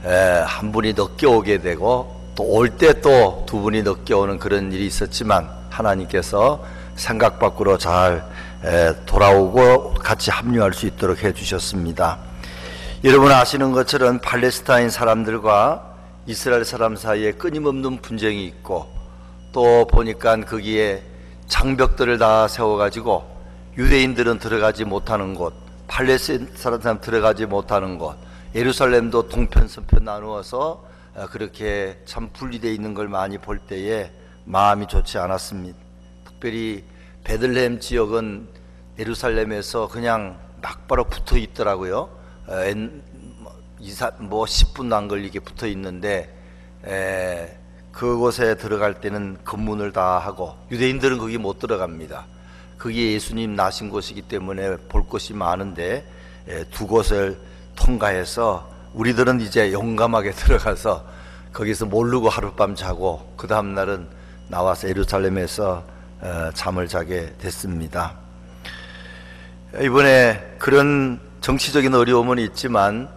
한 분이 늦게 오게 되고 또 올 때 또 두 분이 늦게 오는 그런 일이 있었지만 하나님께서 생각 밖으로 잘 돌아오고 같이 합류할 수 있도록 해주셨습니다. 여러분 아시는 것처럼 팔레스타인 사람들과 이스라엘 사람 사이에 끊임없는 분쟁이 있고 또 보니까 거기에 장벽들을 다 세워가지고 유대인들은 들어가지 못하는 곳, 팔레스타인 사람 들어가지 못하는 곳, 예루살렘도 동편 서편 나누어서 그렇게 참 분리되어 있는 걸 많이 볼 때에 마음이 좋지 않았습니다. 특별히 베들레헴 지역은 예루살렘에서 그냥 막바로 붙어 있더라고요. 10분도 안 걸리게 붙어 있는데 그곳에 들어갈 때는 검문을 다 하고 유대인들은 거기 못 들어갑니다. 그게 예수님 나신 곳이기 때문에 볼 것이 많은데 두 곳을 통과해서 우리들은 이제 용감하게 들어가서 거기서 모르고 하룻밤 자고 그 다음 날은 나와서 예루살렘에서 잠을 자게 됐습니다. 이번에 그런 정치적인 어려움은 있지만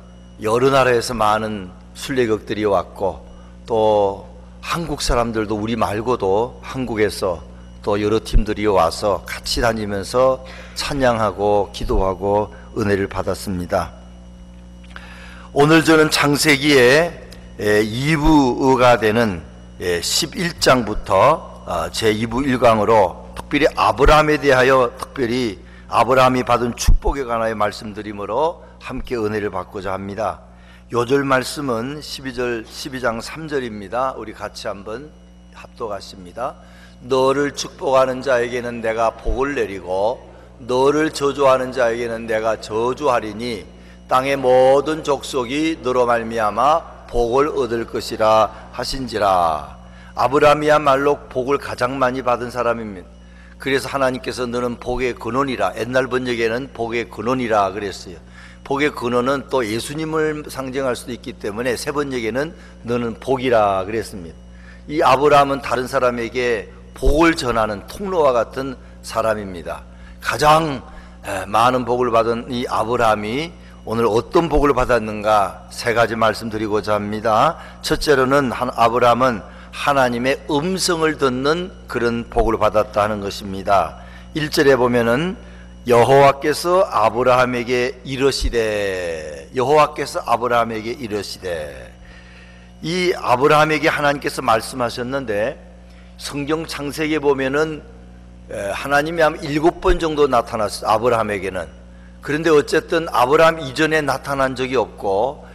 여러 나라에서 많은 순례객들이 왔고 또 한국 사람들도 우리 말고도 한국에서 또 여러 팀들이 와서 같이 다니면서 찬양하고 기도하고 은혜를 받았습니다. 오늘 저는 창세기의 2부가 되는 11장부터 제2부 1강으로 특별히 아브라함에 대하여 특별히 아브라함이 받은 축복에 관하여 말씀드림으로 함께 은혜를 받고자 합니다. 요절 말씀은 12장 3절입니다. 우리 같이 한번 합독하십니다. 너를 축복하는 자에게는 내가 복을 내리고 너를 저주하는 자에게는 내가 저주하리니 땅의 모든 족속이 너로 말미암아 복을 얻을 것이라 하신지라. 아브라함이야말로 복을 가장 많이 받은 사람입니다. 그래서 하나님께서 너는 복의 근원이라, 옛날 번역에는 복의 근원이라 그랬어요. 복의 근원은 또 예수님을 상징할 수도 있기 때문에 새 번역에는 너는 복이라 그랬습니다. 이 아브라함은 다른 사람에게 복을 전하는 통로와 같은 사람입니다. 가장 많은 복을 받은 이 아브라함이 오늘 어떤 복을 받았는가 세 가지 말씀드리고자 합니다. 첫째로는 아브라함은 하나님의 음성을 듣는 그런 복을 받았다 하는 것입니다. 1절에 보면은 여호와께서 아브라함에게 이르시되, 여호와께서 아브라함에게 이르시되, 이 아브라함에게 하나님께서 말씀하셨는데 성경 창세기에 보면은 하나님이 한 7번 정도 나타났어요, 아브라함에게는. 그런데 어쨌든 아브라함 이전에 나타난 적이 없고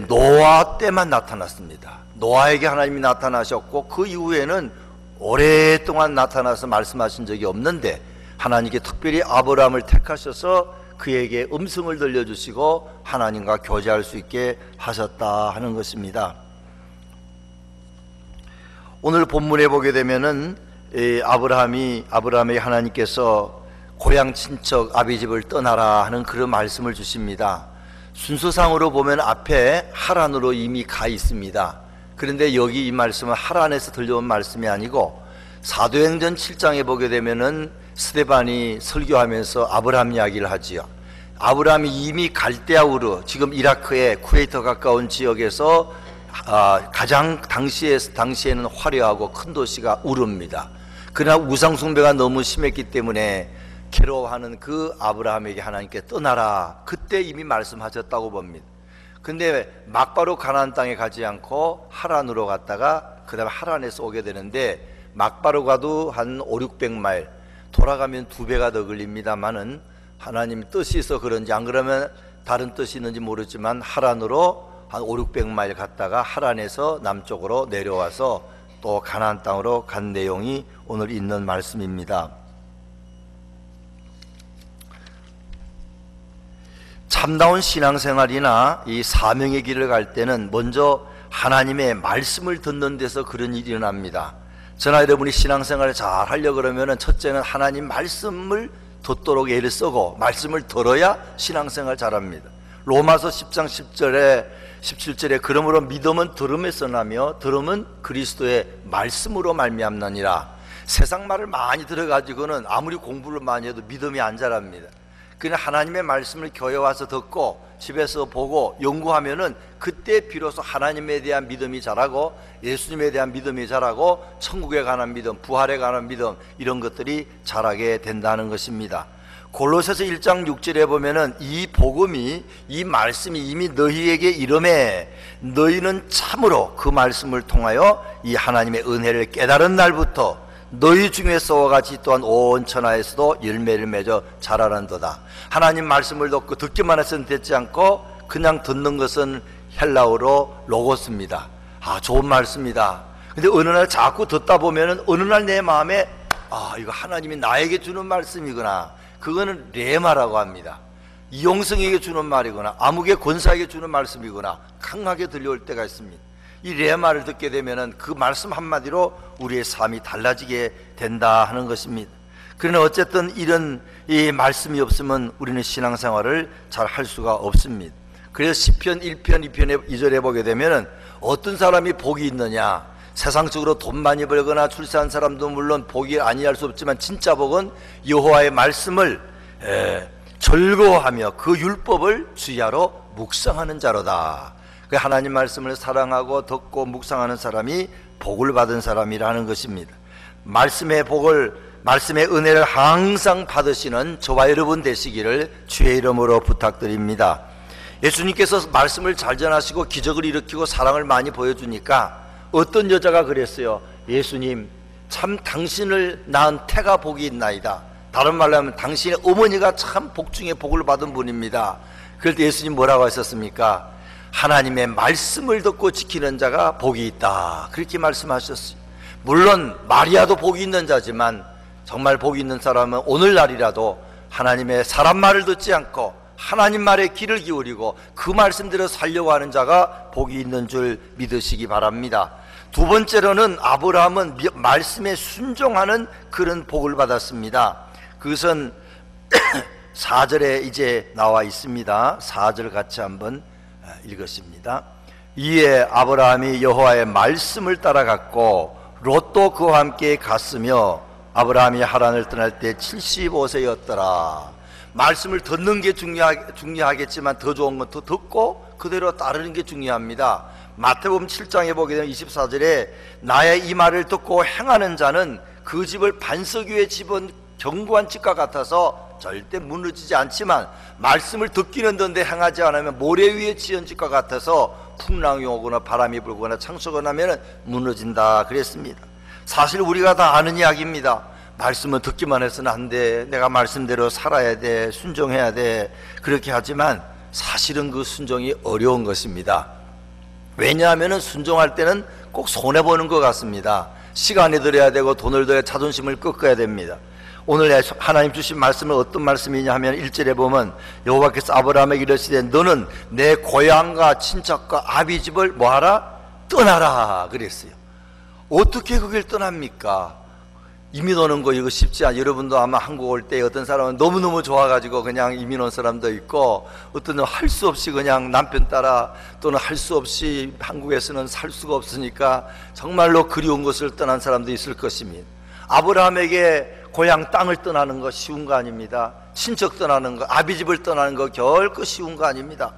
노아 때만 나타났습니다. 노아에게 하나님이 나타나셨고 그 이후에는 오랫동안 나타나서 말씀하신 적이 없는데 하나님께 특별히 아브라함을 택하셔서 그에게 음성을 들려주시고 하나님과 교제할 수 있게 하셨다 하는 것입니다. 오늘 본문에 보게 되면은 아브라함에게 하나님께서 고향 친척 아비집을 떠나라 하는 그런 말씀을 주십니다. 순서상으로 보면 앞에 하란으로 이미 가 있습니다. 그런데 여기 이 말씀은 하란에서 들려온 말씀이 아니고 사도행전 7장에 보게 되면은 스데반이 설교하면서 아브라함 이야기를 하지요. 아브라함이 이미 갈대아우르, 지금 이라크의 쿠웨이트 가까운 지역에서 가장 당시에는 화려하고 큰 도시가 우르입니다. 그러나 우상숭배가 너무 심했기 때문에 괴로워하는 그 아브라함에게 하나님께 떠나라, 그때 이미 말씀하셨다고 봅니다. 근데 막바로 가나안 땅에 가지 않고 하란으로 갔다가 그 다음에 하란에서 오게 되는데 막바로 가도 한 500~600마일, 돌아가면 2배가 더 걸립니다만은 하나님 뜻이 있어 그런지, 안 그러면 다른 뜻이 있는지 모르지만 하란으로 한 500~600마일 갔다가 하란에서 남쪽으로 내려와서 또 가나안 땅으로 간 내용이 오늘 있는 말씀입니다. 참다운 신앙생활이나 이 사명의 길을 갈 때는 먼저 하나님의 말씀을 듣는 데서 그런 일이 일어납니다. 저나 여러분이 신앙생활을 잘 하려고 그러면 첫째는 하나님 말씀을 듣도록 애를 쓰고 말씀을 들어야 신앙생활 잘합니다. 로마서 10장 17절에 그러므로 믿음은 들음에서 나며 들음은 그리스도의 말씀으로 말미암느니라. 세상 말을 많이 들어가지고는 아무리 공부를 많이 해도 믿음이 안 자랍니다. 그냥 하나님의 말씀을 교회 와서 듣고 집에서 보고 연구하면은 그때 비로소 하나님에 대한 믿음이 자라고 예수님에 대한 믿음이 자라고 천국에 관한 믿음, 부활에 관한 믿음, 이런 것들이 자라게 된다는 것입니다. 골로새서 1장 6절에 보면은 이 복음이, 이 말씀이 이미 너희에게 이르매 너희는 참으로 그 말씀을 통하여 이 하나님의 은혜를 깨달은 날부터 너희 중에서와 같이 또한 온 천하에서도 열매를 맺어 자라는도다. 하나님 말씀을 듣고 듣기만 해서는 되지 않고 그냥 듣는 것은 헬라어로 로고스입니다. 좋은 말씀이다. 근데 어느 날 자꾸 듣다 보면은 어느 날 내 마음에 이거 하나님이 나에게 주는 말씀이구나. 그거는 레마라고 합니다. 이용성에게 주는 말이구나, 아무개 권사에게 주는 말씀이구나, 강하게 들려올 때가 있습니다. 이 레마를 듣게 되면은 그 말씀 한마디로 우리의 삶이 달라지게 된다 하는 것입니다. 그러나 어쨌든 이런 이 말씀이 없으면 우리는 신앙생활을 잘 할 수가 없습니다. 그래서 시편 1편 2편에 2절에 보게 되면은 어떤 사람이 복이 있느냐, 세상적으로 돈 많이 벌거나 출세한 사람도 물론 복이 아니할 수 없지만 진짜 복은 여호와의 말씀을 즐거워하며 그 율법을 주야로 묵상하는 자로다. 그 하나님 말씀을 사랑하고 듣고 묵상하는 사람이 복을 받은 사람이라는 것입니다. 말씀의 복을, 말씀의 은혜를 항상 받으시는 저와 여러분 되시기를 주의 이름으로 부탁드립니다. 예수님께서 말씀을 잘 전하시고 기적을 일으키고 사랑을 많이 보여주니까 어떤 여자가 그랬어요. 예수님, 참 당신을 낳은 태가 복이 있나이다. 다른 말로 하면 당신의 어머니가 참 복 중에 복을 받은 분입니다. 그럴 때 예수님 뭐라고 하셨습니까? 하나님의 말씀을 듣고 지키는 자가 복이 있다, 그렇게 말씀하셨어요. 물론 마리아도 복이 있는 자지만 정말 복이 있는 사람은 오늘날이라도 하나님의 사람 말을 듣지 않고 하나님 말에 귀를 기울이고 그 말씀대로 살려고 하는 자가 복이 있는 줄 믿으시기 바랍니다. 두 번째로는 아브라함은 말씀에 순종하는 그런 복을 받았습니다. 그것은 4절에 이제 나와 있습니다. 4절 같이 한번 읽었습니다. 이에 아브라함이 여호와의 말씀을 따라갔고 롯도 그와 함께 갔으며 아브라함이 하란을 떠날 때 75세였더라. 말씀을 듣는 게 중요하겠지만 더 좋은 건 더 듣고 그대로 따르는 게 중요합니다. 마태복음 7장에 보게 되면 24절에 나의 이 말을 듣고 행하는 자는 그 집을 반석 위에 집은 견고한 집과 같아서 절대 무너지지 않지만 말씀을 듣기는 듣는데 행하지 않으면 모래 위에 지은 집과 같아서 풍랑이 오거나 바람이 불거나 창수가 나면 무너진다 그랬습니다. 사실 우리가 다 아는 이야기입니다. 말씀은 듣기만 해서는 안 돼, 내가 말씀대로 살아야 돼, 순종해야 돼, 그렇게 하지만 사실은 그 순종이 어려운 것입니다. 왜냐하면 순종할 때는 꼭 손해보는 것 같습니다. 시간이 들여야 되고 돈을 들여 자존심을 꺾어야 됩니다. 오늘 하나님 주신 말씀은 어떤 말씀이냐 하면 1절에 보면 여호와께서 아브라함에게 이르시되 너는 내 고향과 친척과 아비집을 뭐하라? 떠나라 그랬어요. 어떻게 거길 떠납니까? 이민 오는 거 이거 쉽지 않아요. 여러분도 아마 한국 올 때 어떤 사람은 너무너무 좋아가지고 그냥 이민 온 사람도 있고, 어떤 할 수 없이 그냥 남편 따라, 또는 할 수 없이 한국에서는 살 수가 없으니까 정말로 그리운 것을 떠난 사람도 있을 것입니다. 아브라함에게 고향 땅을 떠나는 거 쉬운 거 아닙니다. 친척 떠나는 거, 아비집을 떠나는 거 결코 쉬운 거 아닙니다.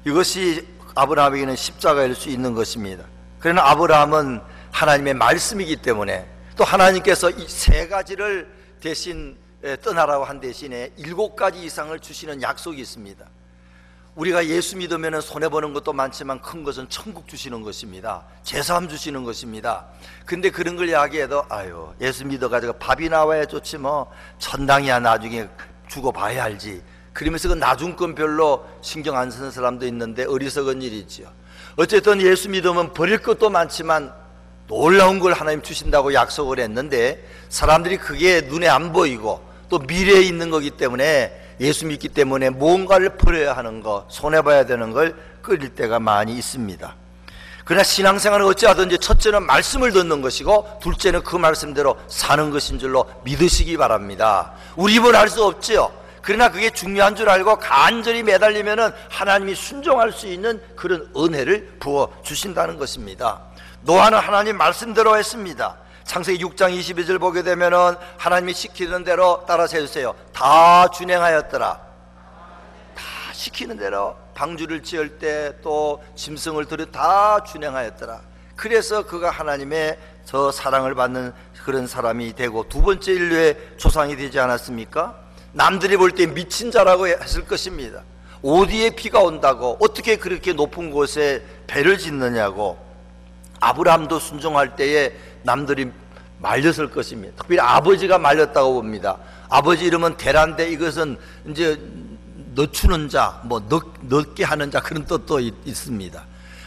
이것이 아브라함에게는 십자가일 수 있는 것입니다. 그러나 아브라함은 하나님의 말씀이기 때문에, 또 하나님께서 이 세 가지를 대신 떠나라고 한 대신에 7가지 이상을 주시는 약속이 있습니다. 우리가 예수 믿으면 손해보는 것도 많지만 큰 것은 천국 주시는 것입니다. 제사함 주시는 것입니다. 근데 그런 걸 이야기해도 예수 믿어가지고 밥이 나와야 좋지 뭐 천당이야 나중에 죽어 봐야 알지, 그러면서 그 나중 건 별로 신경 안 쓰는 사람도 있는데 어리석은 일이지요. 어쨌든 예수 믿으면 버릴 것도 많지만 놀라운 걸 하나님 주신다고 약속을 했는데 사람들이 그게 눈에 안 보이고 또 미래에 있는 거기 때문에 예수 믿기 때문에 무언가를 버려야 하는 거, 손해봐야 되는 걸 끌릴 때가 많이 있습니다. 그러나 신앙생활은 어찌하든지 첫째는 말씀을 듣는 것이고 둘째는 그 말씀대로 사는 것인 줄로 믿으시기 바랍니다. 우리 입은 알 수 없지요. 그러나 그게 중요한 줄 알고 간절히 매달리면은 하나님이 순종할 수 있는 그런 은혜를 부어 주신다는 것입니다. 노아는 하나님 말씀대로 했습니다. 창세기 6장 22절 보게 되면은 하나님이 시키는 대로 따라서 해주세요. 다 준행하였더라. 다 시키는 대로 방주를 지을 때 또 짐승을 들여 다 준행하였더라. 그래서 그가 하나님의 저 사랑을 받는 그런 사람이 되고 두 번째 인류의 조상이 되지 않았습니까? 남들이 볼 때 미친 자라고 했을 것입니다. 어디에 비가 온다고, 어떻게 그렇게 높은 곳에 배를 짓느냐고. 아브라함도 순종할 때에 남들이 말렸을 것입니다. 특별히 아버지가 말렸다고 봅니다. 아버지 이름은 대란데 이것은 이제 늦추는 자, 뭐 늦게 하는 자, 그런 뜻도 있습니다.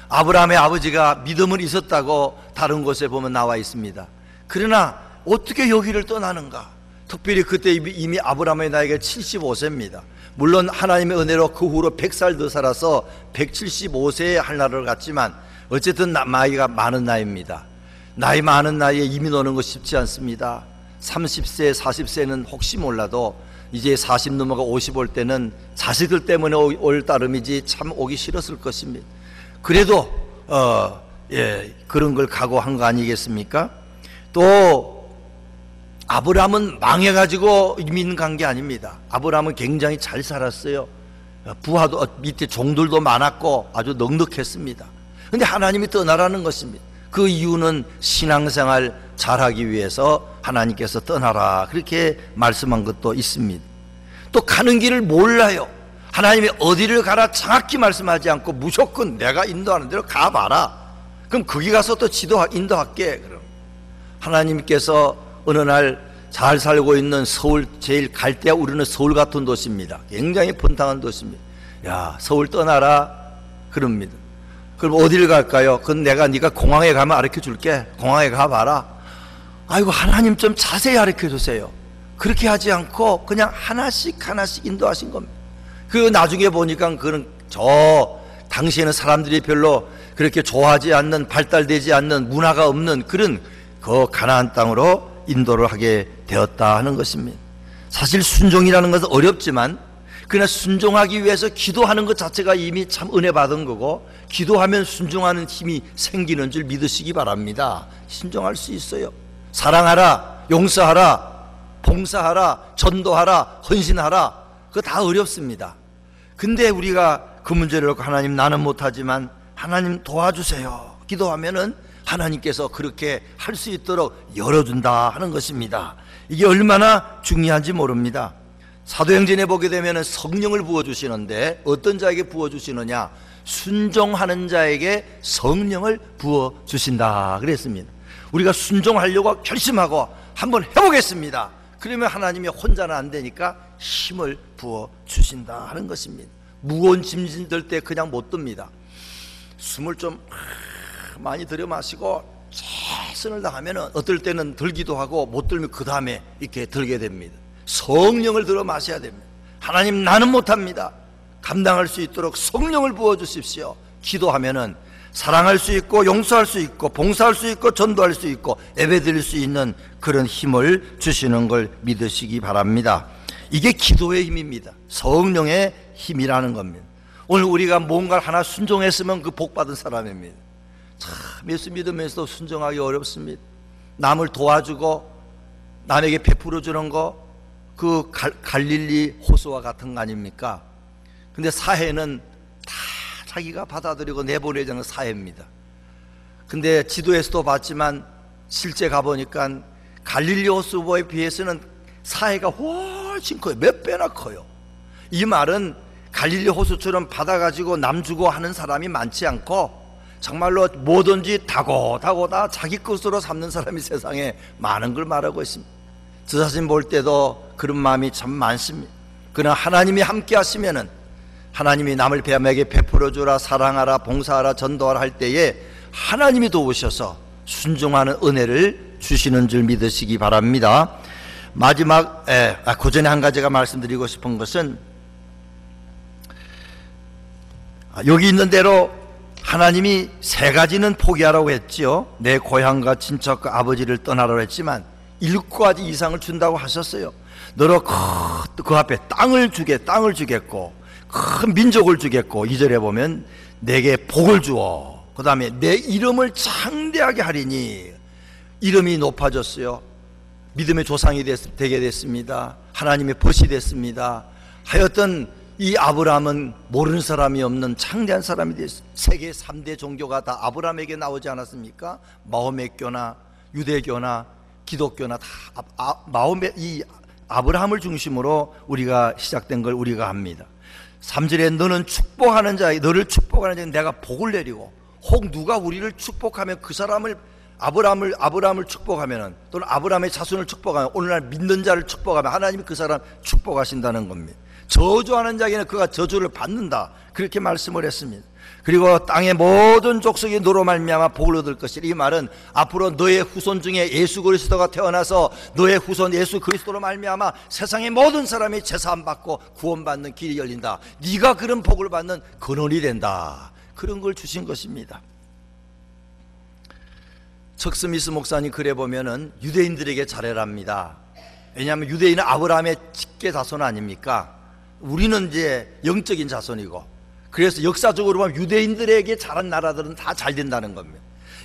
아브라함의 아버지가 믿음은 있었다고 다른 곳에 보면 나와 있습니다. 그러나 어떻게 여기를 떠나는가? 특별히 그때 이미 아브라함의 나이가 75세입니다. 물론 하나님의 은혜로 그 후로 100살 더 살아서 175세에 하늘나라를 갔지만 어쨌든 나이가 많은 나이입니다. 나이 많은 나이에 이민 오는 거 쉽지 않습니다. 30세, 40세는 혹시 몰라도 이제 40 넘어가 50 올 때는 자식들 때문에 올 따름이지 참 오기 싫었을 것입니다. 그래도 그런 걸 각오한 거 아니겠습니까? 또 아브라함은 망해가지고 이민 간 게 아닙니다. 아브라함은 굉장히 잘 살았어요. 부하도 밑에 종들도 많았고 아주 넉넉했습니다. 그런데 하나님이 떠나라는 것입니다. 그 이유는 신앙생활 잘하기 위해서 하나님께서 떠나라 그렇게 말씀한 것도 있습니다. 또 가는 길을 몰라요. 하나님이 어디를 가라 정확히 말씀하지 않고 무조건 내가 인도하는 대로 가봐라. 그럼 거기 가서 또 인도할게. 그럼 하나님께서 어느 날 잘 살고 있는 서울, 제일 갈 때 우리는 서울 같은 도시입니다. 굉장히 번창한 도시입니다. 야, 서울 떠나라 그럽니다. 그럼 어디를 갈까요? 그건 네가 공항에 가면 가르쳐 줄게. 공항에 가봐라. 아이고, 하나님 좀 자세히 가르쳐 주세요. 그렇게 하지 않고 그냥 하나씩 인도하신 겁니다. 그 나중에 보니까 그런 당시에는 사람들이 별로 그렇게 좋아하지 않는, 발달되지 않는, 문화가 없는 그런 그 가나안 땅으로 인도를 하게 되었다 하는 것입니다. 사실 순종이라는 것은 어렵지만 그러나 순종하기 위해서 기도하는 것 자체가 이미 참 은혜 받은 거고, 기도하면 순종하는 힘이 생기는 줄 믿으시기 바랍니다. 순종할 수 있어요. 사랑하라, 용서하라, 봉사하라, 전도하라, 헌신하라, 그거 다 어렵습니다. 근데 우리가 그 문제를 놓고 하나님 나는 못하지만 하나님 도와주세요 기도하면은 하나님께서 그렇게 할 수 있도록 열어준다 하는 것입니다. 이게 얼마나 중요한지 모릅니다. 사도행전에 보게 되면 성령을 부어주시는데 어떤 자에게 부어주시느냐? 순종하는 자에게 성령을 부어주신다 그랬습니다. 우리가 순종하려고 결심하고 한번 해보겠습니다. 그러면 하나님이 혼자는 안 되니까 힘을 부어주신다 하는 것입니다. 무거운 짐 들 때 그냥 못 듭니다. 숨을 좀 많이 들여 마시고 최선을 다하면 어떨 때는 들기도 하고 못 들면 그 다음에 이렇게 들게 됩니다. 성령을 들어 마셔야 됩니다. 하나님 나는 못합니다. 감당할 수 있도록 성령을 부어주십시오. 기도하면은 사랑할 수 있고 용서할 수 있고 봉사할 수 있고 전도할 수 있고 예배드릴 수 있는 그런 힘을 주시는 걸 믿으시기 바랍니다. 이게 기도의 힘입니다. 성령의 힘이라는 겁니다. 오늘 우리가 뭔가를 하나 순종했으면 그 복받은 사람입니다. 참 예수 믿으면서도 순종하기 어렵습니다. 남을 도와주고 남에게 베풀어 주는 거, 그 갈릴리 호수와 같은 거 아닙니까? 근데 사해는 다 자기가 받아들이고 내보내자는 사해입니다. 근데 지도에서도 봤지만 실제 가보니까 갈릴리 호수에 비해서는 사해가 훨씬 커요. 몇 배나 커요. 이 말은 갈릴리 호수처럼 받아가지고 남 주고 하는 사람이 많지 않고 정말로 뭐든지 다고 다 자기 것으로 삼는 사람이 세상에 많은 걸 말하고 있습니다. 저 자신 볼 때도 그런 마음이 참 많습니다. 그러나 하나님이 함께 하시면은, 하나님이 남을 뱀에게 베풀어 주라, 사랑하라, 봉사하라, 전도하라 할 때에 하나님이 도우셔서 순종하는 은혜를 주시는 줄 믿으시기 바랍니다. 마지막 그 전에 한 가지가 말씀드리고 싶은 것은, 여기 있는 대로 하나님이 세 가지는 포기하라고 했지요. 내 고향과 친척과 아버지를 떠나라고 했지만 7가지 이상을 준다고 하셨어요. 너로 그 앞에 땅을 주겠고 큰 민족을 주겠고, 2절에 보면 내게 복을 주어, 그 다음에 내 이름을 창대하게 하리니, 이름이 높아졌어요. 믿음의 조상이 되게 됐습니다. 하나님의 벗이 됐습니다. 하여튼 이 아브라함은 모르는 사람이 없는 창대한 사람이 됐어요. 세계 3대 종교가 다 아브라함에게 나오지 않았습니까? 마호메교나 유대교나 기독교나 다 이 아브라함을 중심으로 우리가 시작된 걸 우리가 합니다. 3절에 너는 축복하는 자에, 너를 축복하는 자에 내가 복을 내리고, 혹 누가 우리를 축복하면 그 사람을 아브라함을 축복하면은, 또는 아브라함의 자손을 축복하면, 오늘날 믿는 자를 축복하면 하나님이 그 사람 축복하신다는 겁니다. 저주하는 자에게는 그가 저주를 받는다, 그렇게 말씀을 했습니다. 그리고 땅의 모든 족속이 너로 말미암아 복을 얻을 것이라. 이 말은 앞으로 너의 후손 중에 예수 그리스도가 태어나서 너의 후손 예수 그리스도로 말미암아 세상의 모든 사람이 제사함 받고 구원받는 길이 열린다. 네가 그런 복을 받는 근원이 된다. 그런 걸 주신 것입니다. 척 스미스 목사님 글에 보면은 유대인들에게 잘해랍니다. 왜냐하면 유대인은 아브라함의 직계 자손 아닙니까? 우리는 이제 영적인 자손이고, 그래서 역사적으로 보면 유대인들에게 잘한 나라들은 다 잘 된다는 겁니다.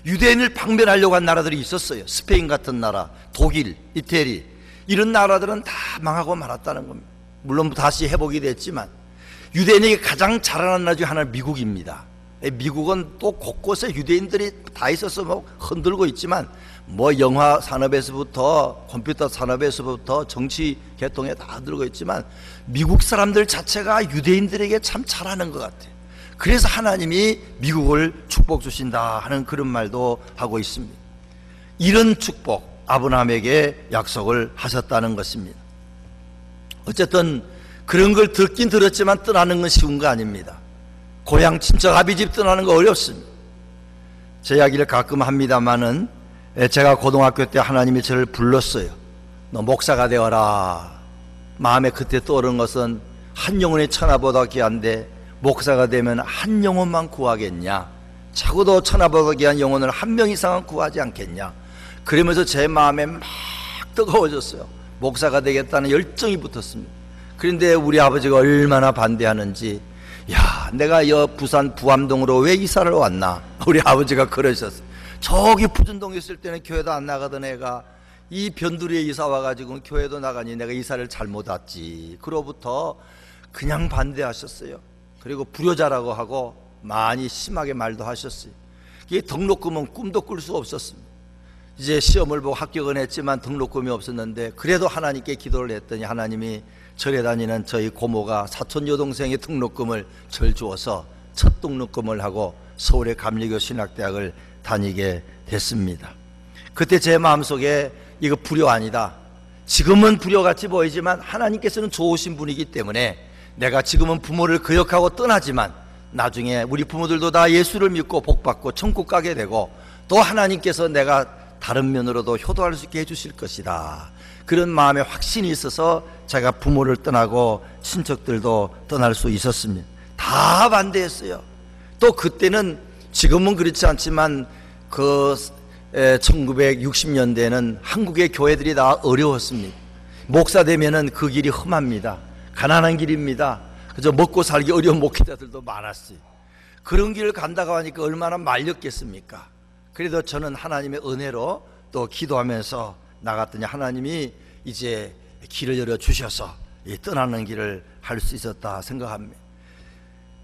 유대인을 방면하려고 한 나라들이 있었어요. 스페인 같은 나라, 독일, 이태리, 이런 나라들은 다 망하고 말았다는 겁니다. 물론 다시 회복이 됐지만 유대인에게 가장 잘하는 나라 중 하나는 미국입니다. 미국은 또 곳곳에 유대인들이 다 있어서 뭐 흔들고 있지만, 뭐 영화 산업에서부터 컴퓨터 산업에서부터 정치 계통에 다 들고 있지만 미국 사람들 자체가 유대인들에게 참 잘하는 것 같아요. 그래서 하나님이 미국을 축복 주신다 하는 그런 말도 하고 있습니다. 이런 축복 아브라함에게 약속을 하셨다는 것입니다. 어쨌든 그런 걸 듣긴 들었지만 떠나는 건 쉬운 거 아닙니다. 고향 친척 아비집 떠나는 거 어렵습니다. 제 이야기를 가끔 합니다마는, 제가 고등학교 때 하나님이 저를 불렀어요. 너 목사가 되어라. 마음에 그때 떠오른 것은 한 영혼의 천하보다 귀한데 목사가 되면 한 영혼만 구하겠냐? 적어도 천하보다 귀한 영혼을 한 명 이상은 구하지 않겠냐? 그러면서 제 마음에 막 뜨거워졌어요. 목사가 되겠다는 열정이 붙었습니다. 그런데 우리 아버지가 얼마나 반대하는지, 야, 내가 부산 부암동으로 왜 이사를 왔나? 우리 아버지가 그러셨어요. 저기 부전동에 있을 때는 교회도 안 나가던 애가 이 변두리에 이사 와가지고 교회도 나가니 내가 이사를 잘못 왔지. 그로부터 그냥 반대하셨어요. 그리고 불효자라고 하고 많이 심하게 말도 하셨어요. 이게 등록금은 꿈도 꿀 수 없었습니다. 이제 시험을 보고 합격은 했지만 등록금이 없었는데, 그래도 하나님께 기도를 했더니 하나님이 절에 다니는 저희 고모가 사촌 여동생의 등록금을 절 주어서 첫 등록금을 하고 서울의 감리교 신학대학을 다니게 됐습니다. 그때 제 마음속에 이거 불효 아니다. 지금은 불효같이 보이지만 하나님께서는 좋으신 분이기 때문에 내가 지금은 부모를 거역하고 떠나지만 나중에 우리 부모들도 다 예수를 믿고 복받고 천국 가게 되고, 또 하나님께서 내가 다른 면으로도 효도할 수 있게 해주실 것이다. 그런 마음에 확신이 있어서 제가 부모를 떠나고 친척들도 떠날 수 있었습니다. 다 반대했어요. 또 그때는, 지금은 그렇지 않지만 그 1960년대에는 한국의 교회들이 다 어려웠습니다. 목사 되면은 그 길이 험합니다. 가난한 길입니다. 그저 먹고 살기 어려운 목회자들도 많았어요. 그런 길을 간다고 하니까 얼마나 말렸겠습니까? 그래도 저는 하나님의 은혜로 또 기도하면서 나갔더니 하나님이 이제 길을 열어주셔서 떠나는 길을 할 수 있었다 생각합니다.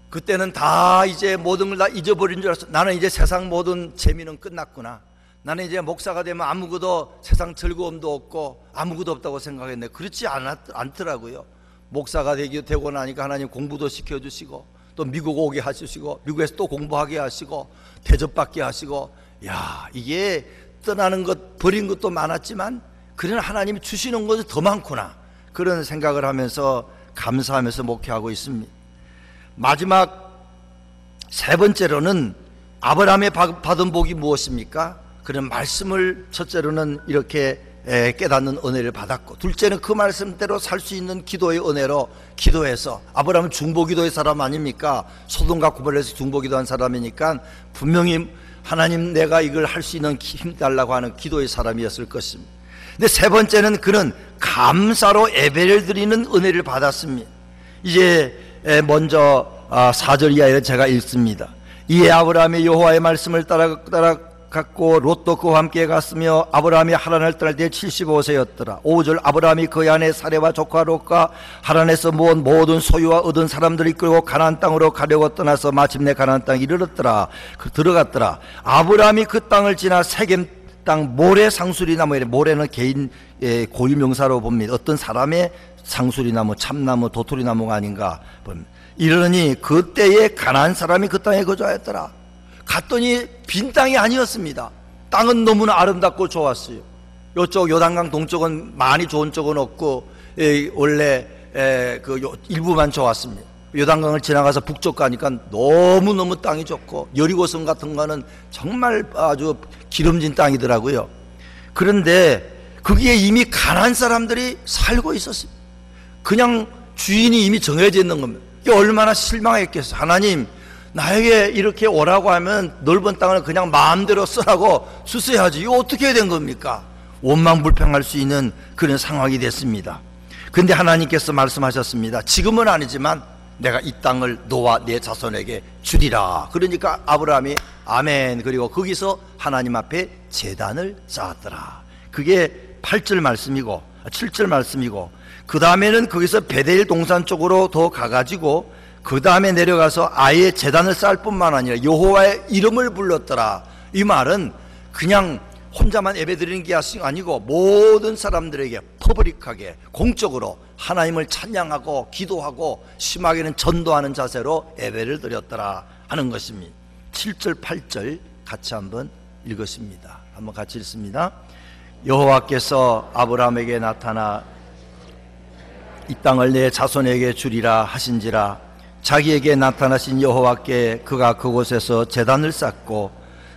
그때는 다 이제 모든 걸 다 잊어버린 줄 알았어. 나는 이제 세상 모든 재미는 끝났구나. 나는 이제 목사가 되면 아무것도, 세상 즐거움도 없고 아무것도 없다고 생각했는데 그렇지 않더라고요. 목사가 되고 나니까 하나님 공부도 시켜주시고, 또 미국 오게 하시고, 미국에서 또 공부하게 하시고, 대접받게 하시고, 야, 이게 떠나는 것, 버린 것도 많았지만 그러나 하나님이 주시는 것이 더 많구나, 그런 생각을 하면서 감사하면서 목회하고 있습니다. 마지막 세 번째로는 아브라함의 받은 복이 무엇입니까? 그런 말씀을 첫째로는 이렇게 깨닫는 은혜를 받았고, 둘째는 그 말씀대로 살 수 있는 기도의 은혜로 기도해서, 아브라함은 중보기도의 사람 아닙니까? 소돔과 고모라에서 중보기도한 사람이니까 분명히 하나님 내가 이걸 할 수 있는 힘 달라고 하는 기도의 사람이었을 것입니다. 근데 세 번째는 그는 감사로 예배를 드리는 은혜를 받았습니다. 이제 먼저 4절 이하를 제가 읽습니다. 이에 아브라함이 여호와의 말씀을 따라 갔고 롯도 그와 함께 갔으며 아브라함이 하란을 떠날 때 75세였더라. 5절 아브라함이 그 안에 사레와 조카 롯과 하란에서 모은 모든 소유와 얻은 사람들을 이끌고 가나안 땅으로 가려고 떠나서 마침내 가나안 땅에 이르렀더라. 들어갔더라. 아브라함이 그 땅을 지나 세겜 땅 모래 상수리나무, 모래는 개인 고유명사로 봅니다. 어떤 사람의 상수리나무, 참나무, 도토리나무가 아닌가 봅니다. 이러니 그때에 가나안 사람이 그 땅에 거주하였더라. 갔더니 빈 땅이 아니었습니다. 땅은 너무나 아름답고 좋았어요. 이쪽 요단강 동쪽은 많이 좋은 쪽은 없고 원래 그 일부만 좋았습니다. 요단강을 지나가서 북쪽 가니까 너무너무 땅이 좋고 여리고성 같은 거는 정말 아주 기름진 땅이더라고요. 그런데 거기에 이미 가나안 사람들이 살고 있었어요. 그냥 주인이 이미 정해져 있는 겁니다. 이게 얼마나 실망했겠어요. 하나님, 나에게 이렇게 오라고 하면 넓은 땅을 그냥 마음대로 쓰라고 주셔야지. 이거 어떻게 된 겁니까? 원망불평할 수 있는 그런 상황이 됐습니다. 근데 하나님께서 말씀하셨습니다. 지금은 아니지만 내가 이 땅을 너와 내 자손에게 주리라. 그러니까 아브라함이 아멘. 그리고 거기서 하나님 앞에 제단을 쌓았더라. 그게 8절 말씀이고 7절 말씀이고, 그 다음에는 거기서 베델 동산 쪽으로 더 가가지고 그 다음에 내려가서 아예 제단을 쌓을 뿐만 아니라 여호와의 이름을 불렀더라. 이 말은 그냥 혼자만 예배드리는 게 아니고 모든 사람들에게 퍼블릭하게 공적으로 하나님을 찬양하고 기도하고 심하게는 전도하는 자세로 예배를 드렸더라 하는 것입니다. 7절 8절 같이 한번 읽었습니다. 한번 같이 읽습니다. 여호와께서 아브라함에게 나타나 이 땅을 내 자손에게 주리라 하신지라. 자기에게 나타나신 여호와께 그가 그곳에서 제단을 쌓고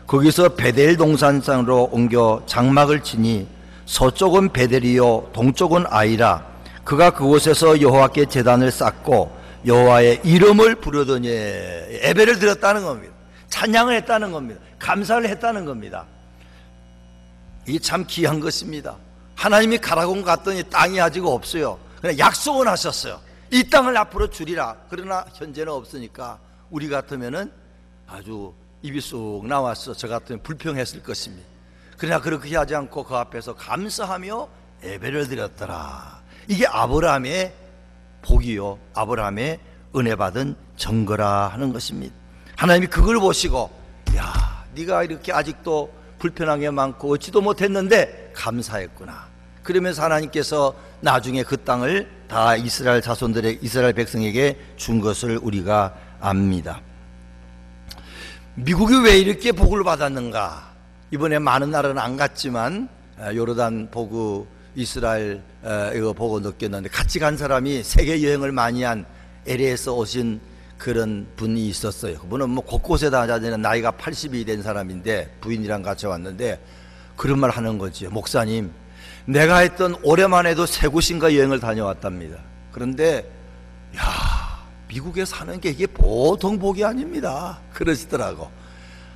거기서 베델 동산상으로 옮겨 장막을 치니 서쪽은 베델이요 동쪽은 아이라. 그가 그곳에서 여호와께 제단을 쌓고 여호와의 이름을 부르더니 예배를 드렸다는 겁니다. 찬양을 했다는 겁니다. 감사를 했다는 겁니다. 이게 참 귀한 것입니다. 하나님이 가라고 갔더니 땅이 아직 없어요. 그냥 약속은 하셨어요. 이 땅을 앞으로 주리라. 그러나 현재는 없으니까 우리 같으면은 아주 입이 쑥 나왔어. 저 같으면 불평했을 것입니다. 그러나 그렇게 하지 않고 그 앞에서 감사하며 예배를 드렸더라. 이게 아브라함의 복이요, 아브라함의 은혜 받은 증거라 하는 것입니다. 하나님이 그걸 보시고, 야, 네가 이렇게 아직도 불편한 게 많고 얻지도 못했는데 감사했구나. 그러면서 하나님께서 나중에 그 땅을 다 이스라엘 자손들의 이스라엘 백성에게 준 것을 우리가 압니다. 미국이 왜 이렇게 복을 받았는가? 이번에 많은 나라는 안 갔지만 요르단 보고 이스라엘 이거 보고 느꼈는데, 같이 간 사람이 세계 여행을 많이 한 LA에서 오신 그런 분이 있었어요. 그분은 뭐 곳곳에 다 다니는 나이가 80이 된 사람인데 부인이랑 같이 왔는데 그런 말 하는 거지. 목사님, 내가 했던 올해만 해도 세 곳인가 여행을 다녀왔답니다. 그런데 야, 미국에 사는 게 이게 보통 복이 아닙니다. 그러시더라고.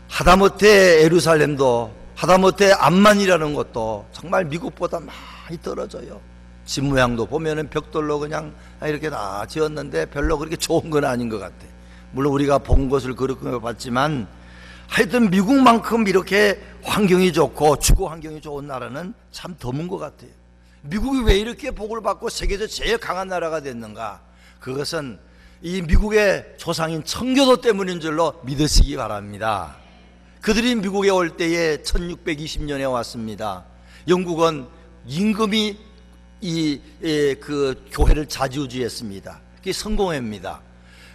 하다못해 예루살렘도, 하다못해 암만이라는 것도 정말 미국보다 많이 떨어져요. 집 모양도 보면은 벽돌로 그냥 이렇게 다 지었는데 별로 그렇게 좋은 건 아닌 것 같아. 물론 우리가 본 것을 그렇게 봤지만 하여튼 미국만큼 이렇게 환경이 좋고 주거 환경이 좋은 나라는 참 드문 것 같아요. 미국이 왜 이렇게 복을 받고 세계에서 제일 강한 나라가 됐는가? 그것은 이 미국의 조상인 청교도 때문인 줄로 믿으시기 바랍니다. 그들이 미국에 올 때에 1620년에 왔습니다. 영국은 임금이 그 교회를 좌지우지했습니다. 그게 성공회입니다.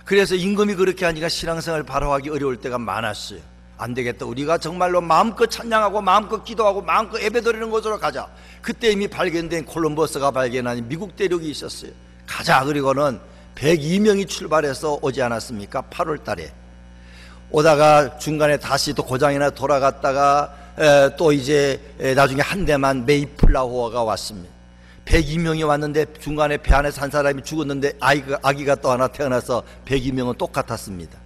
그래서 임금이 그렇게 하니까 신앙생활 바로 하기 어려울 때가 많았어요. 안 되겠다, 우리가 정말로 마음껏 찬양하고 마음껏 기도하고 마음껏 예배드리는 곳으로 가자. 그때 이미 발견된 콜럼버스가 발견한 미국 대륙이 있었어요. 가자. 그리고는 102명이 출발해서 오지 않았습니까? 8월 달에 오다가 중간에 다시 또 고장이나 돌아갔다가 또 이제 나중에 한 대만 메이플라워가 왔습니다. 102명이 왔는데 중간에 배 안에서 한 사람이 죽었는데 아기가 또 하나 태어나서 102명은 똑같았습니다.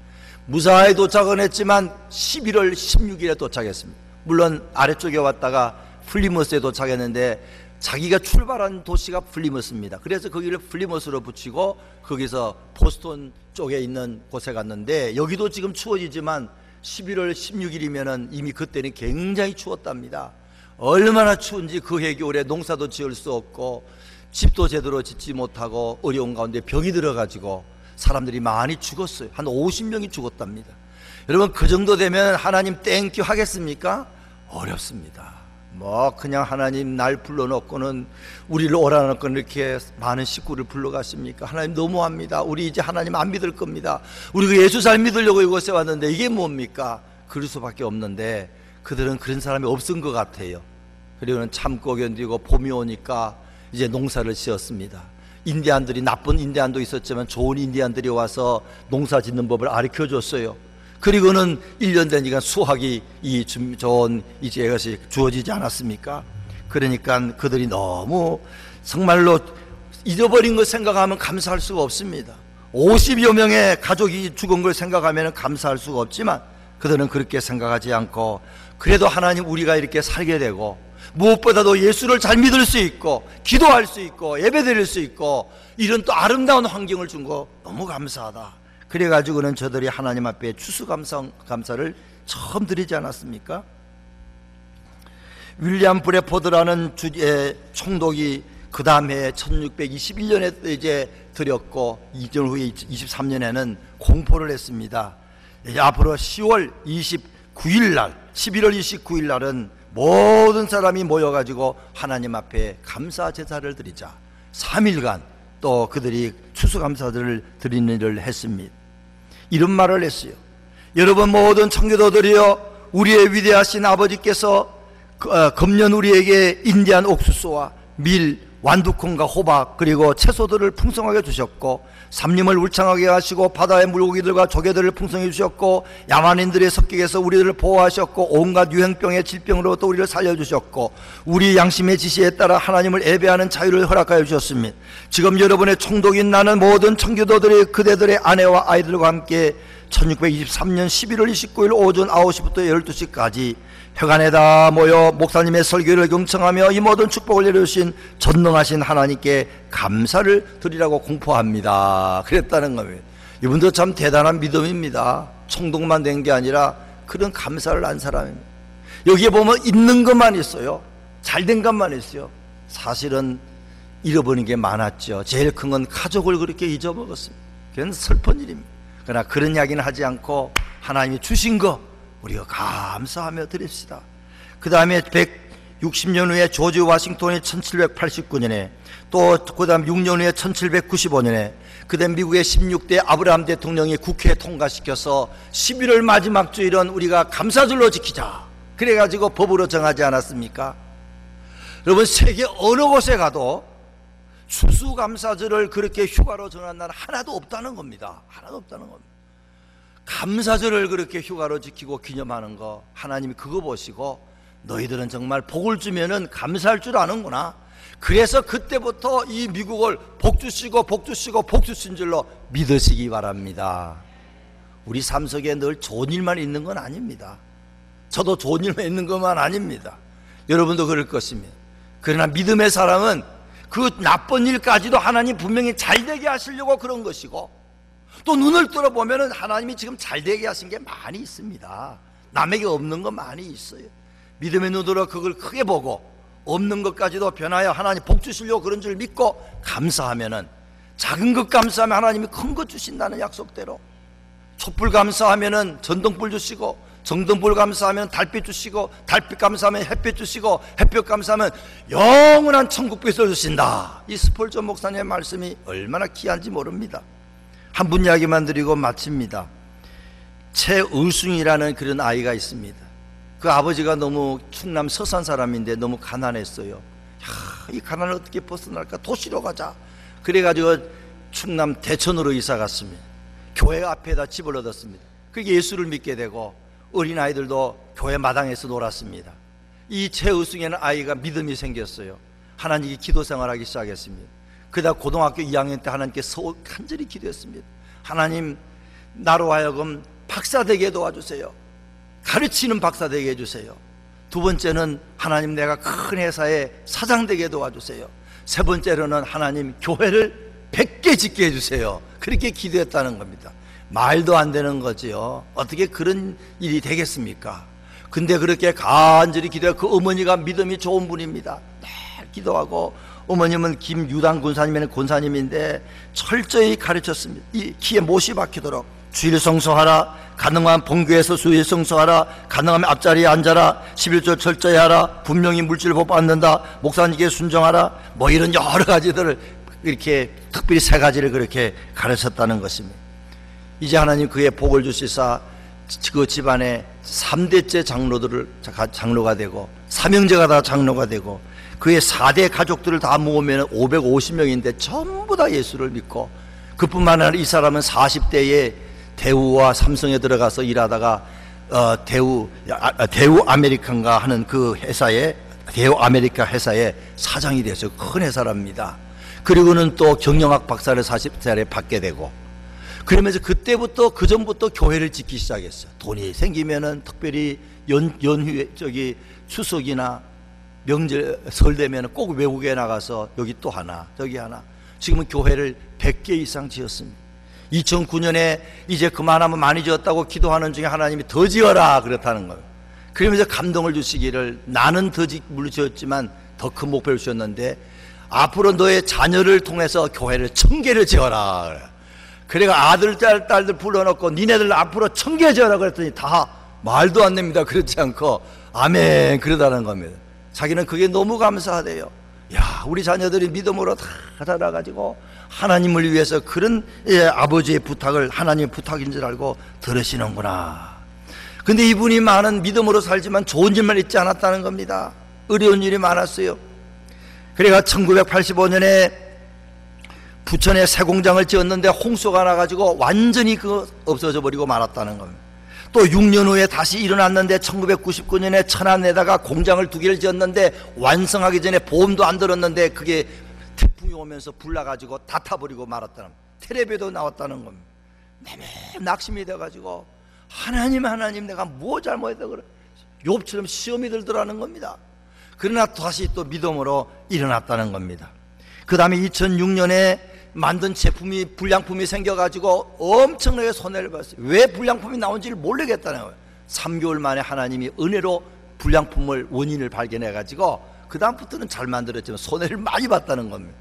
무사히 도착은 했지만 11월 16일에 도착했습니다. 물론 아래쪽에 왔다가 플리머스에 도착했는데 자기가 출발한 도시가 플리머스입니다. 그래서 거기를 플리머스로 붙이고 거기서 보스턴 쪽에 있는 곳에 갔는데 여기도 지금 추워지지만 11월 16일이면 이미 그때는 굉장히 추웠답니다. 얼마나 추운지 그 해겨울에 농사도 지을 수 없고 집도 제대로 짓지 못하고 어려운 가운데 병이 들어가지고 사람들이 많이 죽었어요. 한 50명이 죽었답니다. 여러분, 그 정도 되면 하나님 땡큐 하겠습니까? 어렵습니다. 뭐 그냥 하나님 날 불러놓고는 우리를 오라놓고 이렇게 많은 식구를 불러가십니까? 하나님 너무합니다. 우리 이제 하나님 안 믿을 겁니다. 우리가 예수 잘 믿으려고 이곳에 왔는데 이게 뭡니까? 그럴 수밖에 없는데 그들은 그런 사람이 없은 것 같아요. 그리고는 참고 견디고 봄이 오니까 이제 농사를 지었습니다. 인디안들이, 나쁜 인디안도 있었지만 좋은 인디안들이 와서 농사 짓는 법을 가르쳐 줬어요. 그리고는 1년 되니까 수확이 좋은 이제 것이 주어지지 않았습니까? 그러니까 그들이 너무 정말로 잊어버린 걸 생각하면 감사할 수가 없습니다. 50여 명의 가족이 죽은 걸 생각하면 감사할 수가 없지만 그들은 그렇게 생각하지 않고 그래도 하나님 우리가 이렇게 살게 되고 무엇보다도 예수를 잘 믿을 수 있고 기도할 수 있고 예배드릴 수 있고 이런 또 아름다운 환경을 준 거 너무 감사하다. 그래가지고는 저들이 하나님 앞에 추수감사를 처음 드리지 않았습니까? 윌리엄 브래포드라는 총독이 그 다음에 1621년에 이제 드렸고 2년 후에 23년에는 공포를 했습니다. 앞으로 10월 29일 날 11월 29일 날은 모든 사람이 모여가지고 하나님 앞에 감사 제사를 드리자. 3일간 또 그들이 추수감사들을 드리는 일을 했습니다. 이런 말을 했어요. 여러분 모든 청교도들이여, 우리의 위대하신 아버지께서 금년 우리에게 인디안 옥수수와 밀, 완두콩과 호박 그리고 채소들을 풍성하게 주셨고 삼림을 울창하게 하시고 바다의 물고기들과 조개들을 풍성히 주셨고 야만인들의 습격에서 우리들을 보호하셨고 온갖 유행병의 질병으로부터 우리를 살려주셨고 우리 양심의 지시에 따라 하나님을 예배하는 자유를 허락하여 주셨습니다. 지금 여러분의 총독인 나는 모든 청교도들이 그대들의 아내와 아이들과 함께 1623년 11월 29일 오전 9시부터 12시까지 회관에다 모여 목사님의 설교를 경청하며 이 모든 축복을 내려주신 전능하신 하나님께 감사를 드리라고 공포합니다. 그랬다는 겁니다. 이분도 참 대단한 믿음입니다. 총독만 된 게 아니라 그런 감사를 한 사람입니다. 여기에 보면 있는 것만 있어요. 잘된 것만 있어요. 사실은 잃어버린 게 많았죠. 제일 큰 건 가족을 그렇게 잊어먹었습니다. 그건 슬픈 일입니다. 그러나 그런 이야기는 하지 않고 하나님이 주신 거 우리가 감사하며 드립시다. 그 다음에 160년 후에 조지 워싱턴이 1789년에 또 그 다음 6년 후에 1795년에 그 다음 미국의 16대 아브라함 대통령이 국회에 통과시켜서 11월 마지막 주일은 우리가 감사절로 지키자. 그래가지고 법으로 정하지 않았습니까? 여러분, 세계 어느 곳에 가도 추수감사절을 그렇게 휴가로 정한 나라 하나도 없다는 겁니다. 하나도 없다는 겁니다. 감사절을 그렇게 휴가로 지키고 기념하는 거, 하나님이 그거 보시고 너희들은 정말 복을 주면은 감사할 줄 아는구나. 그래서 그때부터 이 미국을 복 주시고 복 주시고 복 주신 줄로 믿으시기 바랍니다. 우리 삶 속에 늘 좋은 일만 있는 건 아닙니다. 저도 좋은 일만 있는 것만 아닙니다. 여러분도 그럴 것입니다. 그러나 믿음의 사람은 그 나쁜 일까지도 하나님 분명히 잘되게 하시려고 그런 것이고, 또 눈을 뚫어보면 하나님이 지금 잘되게 하신 게 많이 있습니다. 남에게 없는 거 많이 있어요. 믿음의 눈으로 그걸 크게 보고 없는 것까지도 변하여 하나님 복 주시려고 그런 줄 믿고 감사하면은, 작은 것 감사하면 하나님이 큰 것 주신다는 약속대로, 촛불 감사하면은 전등불 주시고, 정등불 감사하면 달빛 주시고, 달빛 감사하면 햇빛 주시고, 햇빛 감사하면 영원한 천국빛을 주신다. 이 스폴전 목사님의 말씀이 얼마나 귀한지 모릅니다. 한 분 이야기만 드리고 마칩니다. 최의순이라는 그런 아이가 있습니다. 그 아버지가 너무 충남 서산 사람인데 너무 가난했어요. 이 가난을 어떻게 벗어날까? 도시로 가자. 그래가지고 충남 대천으로 이사 갔습니다. 교회 앞에다 집을 얻었습니다. 그게 예수를 믿게 되고 어린아이들도 교회 마당에서 놀았습니다. 이 최의순이라는 아이가 믿음이 생겼어요. 하나님께 기도 생활하기 시작했습니다. 그러다 고등학교 2학년 때 하나님께 간절히 기도했습니다. 하나님, 나로 하여금 박사 되게 도와주세요. 가르치는 박사 되게 해주세요. 두 번째는 하나님, 내가 큰 회사의 사장 되게 도와주세요. 세 번째로는 하나님, 교회를 100개 짓게 해주세요. 그렇게 기도했다는 겁니다. 말도 안 되는 거지요. 어떻게 그런 일이 되겠습니까? 근데 그렇게 간절히 기도해. 그 어머니가 믿음이 좋은 분입니다. 늘 기도하고, 어머님은 김유당 권사님인데 철저히 가르쳤습니다. 이 키에 못이 박히도록 주일 성수하라, 가능한 본교에서 주일 성수하라, 가능하면 앞자리에 앉아라, 11조 철저히 하라, 분명히 물질 복 받는다, 목사님께 순종하라, 뭐 이런 여러 가지들을 이렇게 특별히 3가지를 그렇게 가르쳤다는 것입니다. 이제 하나님 그의 복을 주시사 그 집안에 3대째 장로가 되고, 3형제가 다 장로가 되고, 그의 4대 가족들을 다 모으면 550명인데 전부 다 예수를 믿고, 그뿐만 아니라 이 사람은 40대에 대우와 삼성에 들어가서 일하다가 대우 아메리칸가 하는 그 회사에, 대우 아메리카 회사의 사장이 됐어요. 큰 회사랍니다. 그리고는 또 경영학 박사를 40살에 받게 되고, 그러면서 그때부터, 그 전부터 교회를 짓기 시작했어요. 돈이 생기면은 특별히 연휴에 추석이나 명절 설 되면 꼭 외국에 나가서 여기 또 하나 저기 하나, 지금은 교회를 100개 이상 지었습니다. 2009년에 이제 그만하면 많이 지었다고 기도하는 중에 하나님이 더 지어라 그렇다는 거예요. 그러면서 감동을 주시기를, 나는 물론 지었지만 더 큰 목표를 주셨는데, 앞으로 너의 자녀를 통해서 교회를 1000개를 지어라. 그래가 아들 딸들 불러놓고 니네들 앞으로 1000개 지어라 그랬더니 다 말도 안 됩니다. 그렇지 않고 아멘 그러다는 겁니다. 자기는 그게 너무 감사하대요. 야, 우리 자녀들이 믿음으로 다 자라가지고 하나님을 위해서 그런 아버지의 부탁을 하나님의 부탁인 줄 알고 들으시는구나. 근데 이분이 많은 믿음으로 살지만 좋은 일만 있지 않았다는 겁니다. 어려운 일이 많았어요. 그래가 1985년에 부천에 새 공장을 지었는데 홍수가 나가지고 완전히 없어져 버리고 말았다는 겁니다. 또 6년 후에 다시 일어났는데 1999년에 천안에다가 공장을 2개를 지었는데 완성하기 전에 보험도 안 들었는데 그게 태풍이 오면서 불 나가지고 다 타버리고 말았다는 겁니다. 텔레비도 나왔다는 겁니다. 내내 낙심이 돼가지고 하나님 내가 뭐 잘못했다 그래, 욥처럼 시험이 들더라는 겁니다. 그러나 다시 또 믿음으로 일어났다는 겁니다. 그 다음에 2006년에 만든 제품이 불량품이 생겨가지고 엄청나게 손해를 봤어요. 왜 불량품이 나온지를 모르겠다는 거예요. 3개월 만에 하나님이 은혜로 불량품을 원인을 발견해가지고 그 다음부터는 잘 만들었지만 손해를 많이 봤다는 겁니다.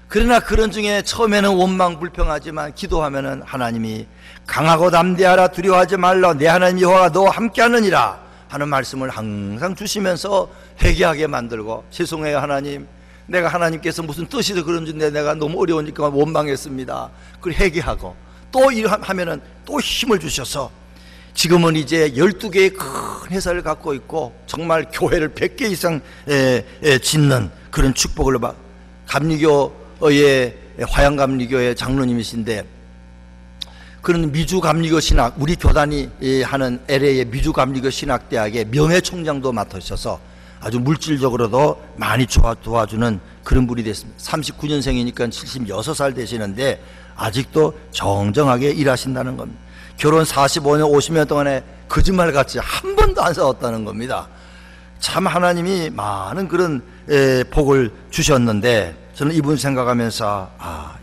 그러나 그런 중에 처음에는 원망 불평하지만 기도하면은 하나님이 강하고 담대하라, 두려워하지 말라, 내 하나님 여호와가 너와 함께하느니라 하는 말씀을 항상 주시면서 회개하게 만들고, 죄송해요 하나님, 내가 하나님께서 무슨 뜻이서 그런지 내가 너무 어려우니까 원망했습니다. 그걸 회개하고 또 일하면은 또 힘을 주셔서 지금은 이제 12개의 큰 회사를 갖고 있고 정말 교회를 100개 이상 짓는 그런 축복을 받, 감리교의 화양감리교의 장로님이신데, 그런 미주감리교 신학, 우리 교단이 하는 LA의 미주감리교 신학대학의 명예총장도 맡으셔서 아주 물질적으로도 많이 도와주는 그런 분이 됐습니다. 39년생이니까 76살 되시는데 아직도 정정하게 일하신다는 겁니다. 결혼 45년 50년 동안에 거짓말같이 한 번도 안 싸웠다는 겁니다. 참 하나님이 많은 그런 복을 주셨는데, 저는 이분 생각하면서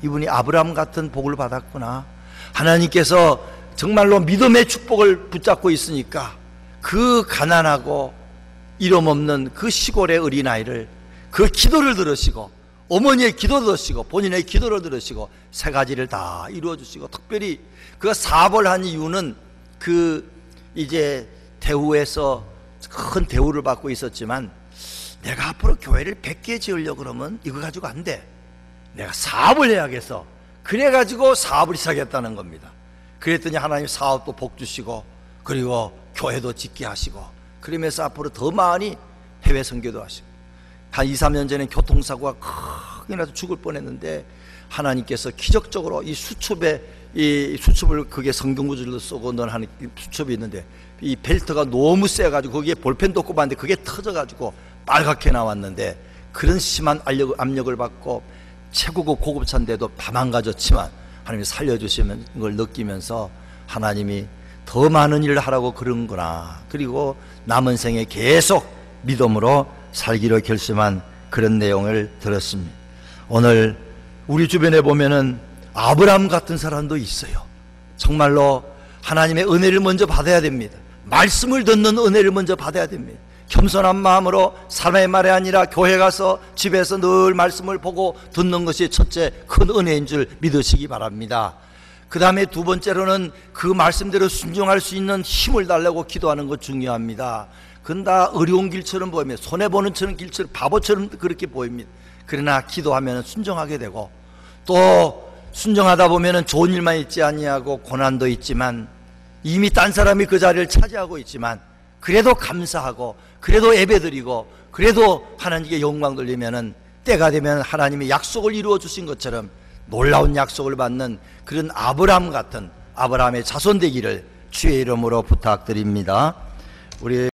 이분이 아브라함 같은 복을 받았구나. 하나님께서 정말로 믿음의 축복을 붙잡고 있으니까 그 가난하고 이름 없는 그 시골의 어린아이를, 그 기도를 들으시고 어머니의 기도를 들으시고 본인의 기도를 들으시고 3가지를 다 이루어주시고, 특별히 그 사업을 한 이유는 그 이제 대우에서 큰 대우를 받고 있었지만, 내가 앞으로 교회를 100개 지으려고 그러면 이거 가지고 안 돼, 내가 사업을 해야겠어. 그래가지고 사업을 시작했다는 겁니다. 그랬더니 하나님 사업도 복 주시고 그리고 교회도 짓게 하시고, 그러면서 앞으로 더 많이 해외 선교도 하시고, 한 2, 3년 전에 교통사고가 크게 나서 죽을 뻔했는데 하나님께서 기적적으로 이 수첩을 그게 성경구절로 쏘고 넣은 수첩이 있는데 이 벨트가 너무 세가지고 거기에 볼펜도 꼽았는데 그게 터져가지고 빨갛게 나왔는데, 그런 심한 압력을 받고 최고급 고급차인데도 다 망가졌지만 하나님이 살려주시는 걸 느끼면서 하나님이 더 많은 일을 하라고 그런구나, 그리고 남은 생에 계속 믿음으로 살기로 결심한 그런 내용을 들었습니다. 오늘 우리 주변에 보면은 아브라함 같은 사람도 있어요. 정말로 하나님의 은혜를 먼저 받아야 됩니다. 말씀을 듣는 은혜를 먼저 받아야 됩니다. 겸손한 마음으로 사람의 말이 아니라 교회 가서 집에서 늘 말씀을 보고 듣는 것이 첫째 큰 은혜인 줄 믿으시기 바랍니다. 그 다음에 두 번째로는 그 말씀대로 순종할 수 있는 힘을 달라고 기도하는 것 중요합니다. 그건 다 어려운 길처럼 보입니다. 손해보는 길처럼 바보처럼 그렇게 보입니다. 그러나 기도하면 순종하게 되고, 또 순종하다 보면 좋은 일만 있지 아니하고 고난도 있지만, 이미 딴 사람이 그 자리를 차지하고 있지만 그래도 감사하고 그래도 예배드리고 그래도 하나님께 영광 돌리면은 때가 되면 하나님의 약속을 이루어 주신 것처럼 놀라운 약속을 받는 그런 아브라함 같은 아브라함의 자손 되기를 주의 이름으로 부탁드립니다. 우리